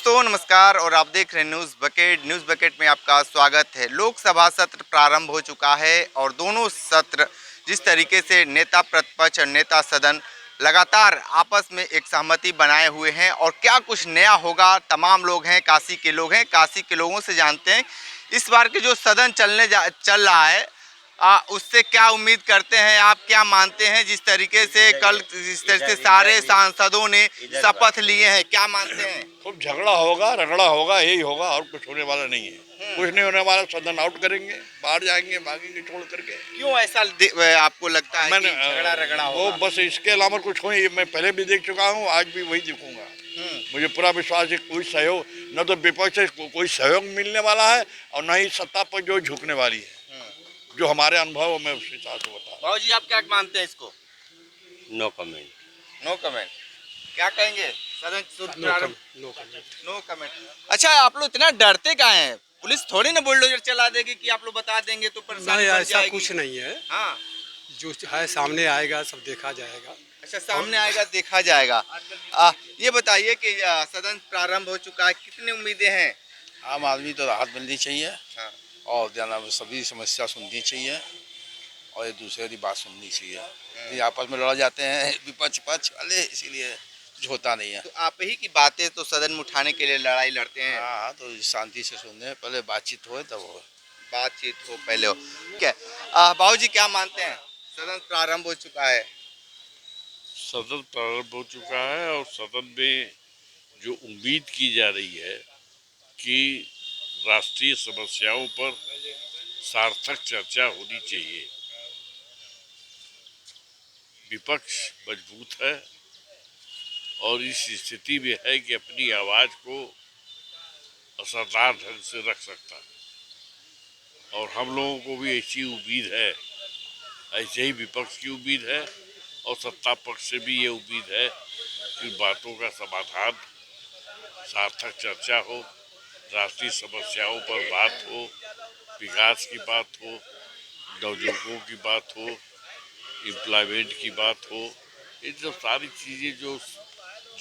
दोस्तों नमस्कार और आप देख रहे हैं न्यूज़ बकेट में आपका स्वागत है। लोकसभा सत्र प्रारंभ हो चुका है और दोनों सत्र जिस तरीके से नेता प्रतिपक्ष और नेता सदन लगातार आपस में एक सहमति बनाए हुए हैं और क्या कुछ नया होगा, तमाम लोग हैं, काशी के लोग हैं, काशी के लोगों से जानते हैं इस बार के जो सदन चल रहा है उससे क्या उम्मीद करते हैं, आप क्या मानते हैं। जिस तरीके से कल जिस तरह से सारे सांसदों ने शपथ लिए हैं, क्या मानते हैं। खूब झगड़ा होगा, रगड़ा होगा, यही होगा और कुछ होने वाला नहीं है। कुछ नहीं होने वाला, सदन आउट करेंगे, बाहर जाएंगे, भागेंगे छोड़ करके। क्यों ऐसा आपको लगता है कि झगड़ा रगड़ा होगा? वो बस इसके अलावा कुछ हो, मैं पहले भी देख चुका हूँ, आज भी वही दिखूंगा। मुझे पूरा विश्वास है कोई सहयोग न तो विपक्ष से कोई सहयोग मिलने वाला है और न ही सत्ता पर जो झुकने वाली है। जो हमारे अनुभव में उसके साथ बता। बाबू जी, आप क्या मानते हैं इसको? No comment. No comment. क्या कहेंगे? No comment. अच्छा, आप लोग इतना डरते क्या हैं? पुलिस थोड़ी ना बुलडोजर चला देगी कि आप लोग बता देंगे तो परेशानी बढ़ ऐसा कुछ नहीं है। हाँ, जो है सामने आएगा, सब देखा जाएगा। अच्छा, सामने आएगा, देखा जाएगा। ये बताइए कि सदन प्रारंभ हो चुका है, कितनी उम्मीदें हैं? आम आदमी तो राहत मिलनी चाहिए। हाँ। और जाना सभी समस्या सुननी चाहिए और एक दूसरे की बात सुननी चाहिए। ये आपस में लड़ जाते हैं विपक्ष पक्ष वाले, इसीलिए कुछ होता नहीं है। तो आप ही की बातें तो सदन में उठाने के लिए लड़ाई लड़ते हैं। हाँ, तो शांति से सुनने, पहले बातचीत हो तब हो। बातचीत हो पहले हो। क्या बाबू जी क्या मानते हैं? सदन प्रारंभ हो चुका है। सदन प्रारंभ हो चुका है और सदन में जो उम्मीद की जा रही है कि राष्ट्रीय समस्याओं पर सार्थक चर्चा होनी चाहिए। विपक्ष मजबूत है और इस स्थिति में है कि अपनी आवाज़ को असरदार ढंग से रख सकता है और हम लोगों को भी ऐसी उम्मीद है, ऐसे ही विपक्ष की उम्मीद है और सत्ता पक्ष से भी ये उम्मीद है कि बातों का समाधान, सार्थक चर्चा हो, राष्ट्रीय समस्याओं पर बात हो, विकास की बात हो, नवयुवकों की बात हो, एम्प्लॉयमेंट की बात हो। इन सब सारी चीज़ें जो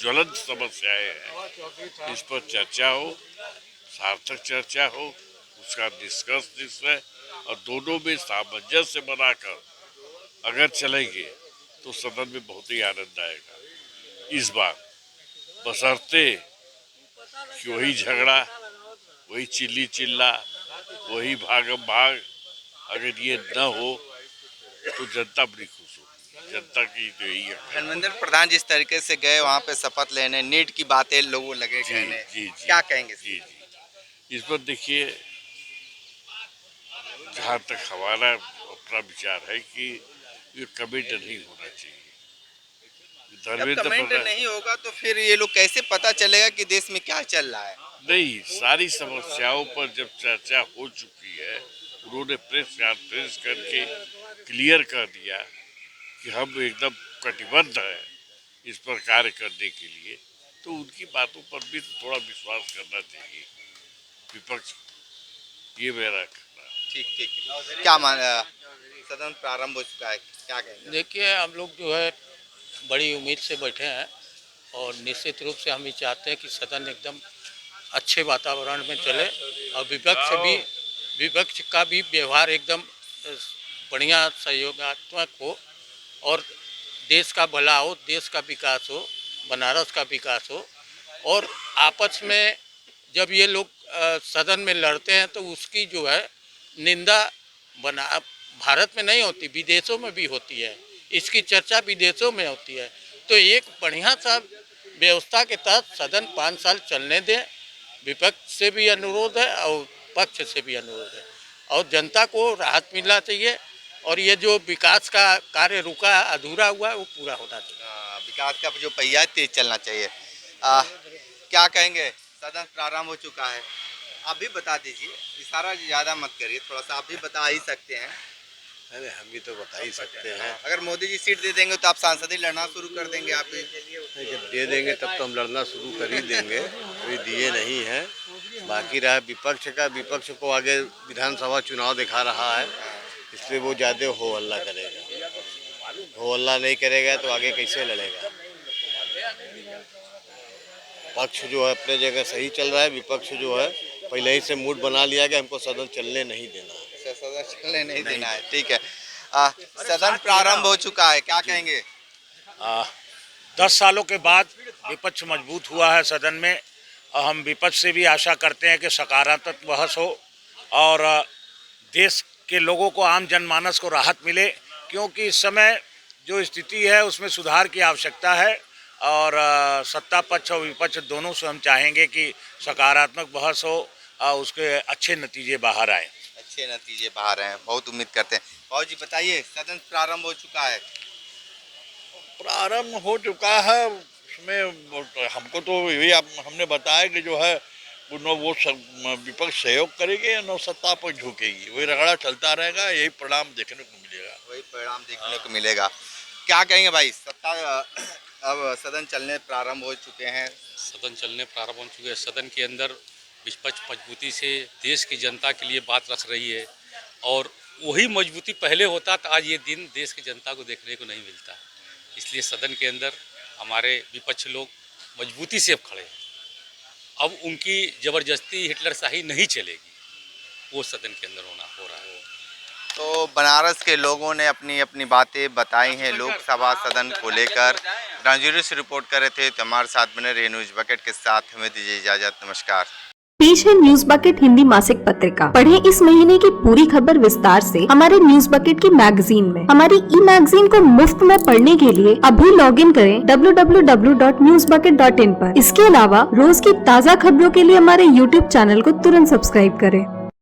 ज्वलंत समस्याएं हैं, इस पर चर्चा हो, सार्थक चर्चा हो, उसका निष्कर्ष निश्चय और दोनों में सामंजस्य बनाकर अगर चलेंगे तो सदन में बहुत ही आनंद आएगा। इस बार बशर्ते कि वही झगड़ा, वही चिल्ली चिल्ला, वही भागम भाग, अगर ये न हो तो जनता बड़ी खुश हो। जनता की तो यही है। धर्मेंद्र प्रधान जिस तरीके से गए वहाँ पे शपथ लेने, नीट की बातें लोगों लगे कहने, क्या कहेंगे? जी जी, इस पर देखिए, जहाँ तक हमारा अपना विचार है कि ये कमेंट नहीं होना चाहिए। जब कमेंट नहीं होगा तो फिर ये लोग कैसे पता चलेगा कि देश में क्या चल रहा है? नहीं, सारी समस्याओं पर जब चर्चा हो चुकी है, उन्होंने प्रेस कॉन्फ्रेंस करके क्लियर कर दिया कि हम एकदम कटिबद्ध हैं इस पर कार्य करने के लिए, तो उनकी बातों पर भी थोड़ा विश्वास करना चाहिए विपक्ष। ये मेरा कहना है। ठीक ठीक। क्या सदन प्रारंभ हो चुका है, क्या कहेंगे? देखिए, हम लोग जो है बड़ी उम्मीद से बैठे हैं और निश्चित रूप से हम ये चाहते हैं कि सदन एकदम अच्छे वातावरण में चले और विपक्ष का भी व्यवहार एकदम बढ़िया सहयोगात्मक हो और देश का भला हो, देश का विकास हो, बनारस का विकास हो। और आपस में जब ये लोग सदन में लड़ते हैं तो उसकी जो है निंदा भारत में नहीं होती, विदेशों में भी होती है। इसकी चर्चा विदेशों में होती है। तो एक बढ़िया सा व्यवस्था के तहत सदन 5 साल चलने दें, विपक्ष से भी अनुरोध है और पक्ष से भी अनुरोध है और जनता को राहत मिलना चाहिए और ये जो विकास का कार्य रुका अधूरा हुआ है वो पूरा होना चाहिए। विकास का जो पहिया तेज चलना चाहिए। क्या कहेंगे? सदन प्रारंभ हो चुका है, आप भी बता दीजिए, इशारा ज़्यादा मत करिए, थोड़ा सा आप भी बता ही सकते हैं। अरे हम भी तो बता ही सकते हैं। अगर मोदी जी सीट दे देंगे तो आप सांसद ही लड़ना शुरू कर देंगे? आप भी जब दे देंगे तब तो हम लड़ना शुरू कर ही देंगे, अभी दिए नहीं हैं। बाकी रहा विपक्ष का, विपक्ष को आगे विधानसभा चुनाव दिखा रहा है, इसलिए वो ज़्यादा हो हल्ला करेगा। हो हल्ला नहीं करेगा तो आगे कैसे लड़ेगा? पक्ष जो है अपने जगह सही चल रहा है, विपक्ष जो है पहले ही से मूड बना लिया कि हमको सदन चलने नहीं देना है। सदन चलने नहीं देना है, ठीक है। सदन प्रारंभ हो चुका है, क्या कहेंगे? 10 सालों के बाद विपक्ष मजबूत हुआ है सदन में और हम विपक्ष से भी आशा करते हैं कि सकारात्मक बहस हो और देश के लोगों को, आम जनमानस को राहत मिले, क्योंकि इस समय जो स्थिति है उसमें सुधार की आवश्यकता है और सत्ता पक्ष और विपक्ष दोनों से हम चाहेंगे कि सकारात्मक बहस हो और उसके अच्छे नतीजे बाहर आए। अच्छे नतीजे बाहर हैं, बहुत उम्मीद करते हैं। बाबू जी बताइए, सदन प्रारंभ हो चुका है। प्रारंभ हो चुका है, उसमें हमको तो यही हमने बताया कि जो है वो विपक्ष सहयोग करेगी या न सत्ता पर झुकेगी, वही रगड़ा चलता रहेगा, यही परिणाम देखने को मिलेगा। वही परिणाम देखने को मिलेगा। क्या कहेंगे भाई, सत्ता अब सदन चलने प्रारंभ हो चुके हैं। सदन चलने प्रारंभ हो चुके हैं। सदन के अंदर विपक्ष मजबूती से देश की जनता के लिए बात रख रही है और वही मजबूती पहले होता तो आज ये दिन देश की जनता को देखने को नहीं मिलता। इसलिए सदन के अंदर हमारे विपक्ष लोग मजबूती से अब खड़े हैं। अब उनकी ज़बरदस्ती हिटलरशाही नहीं चलेगी, वो सदन के अंदर हो रहा है। तो बनारस के लोगों ने अपनी अपनी बातें बताई हैं लोकसभा सदन को लेकर। रणजीत से रिपोर्ट कर रहे थे, तो हमारे साथ बने रहे न्यूज बकेट के साथ। हमें दीजिए इजाजत, नमस्कार। पेश है न्यूज बकेट हिंदी मासिक पत्रिका। पढ़ें इस महीने की पूरी खबर विस्तार से हमारे न्यूज बकेट की मैगजीन में। हमारी ई मैगजीन को मुफ्त में पढ़ने के लिए अभी लॉगिन करें www.newsbucket.in पर। इसके अलावा रोज की ताज़ा खबरों के लिए हमारे YouTube चैनल को तुरंत सब्सक्राइब करें।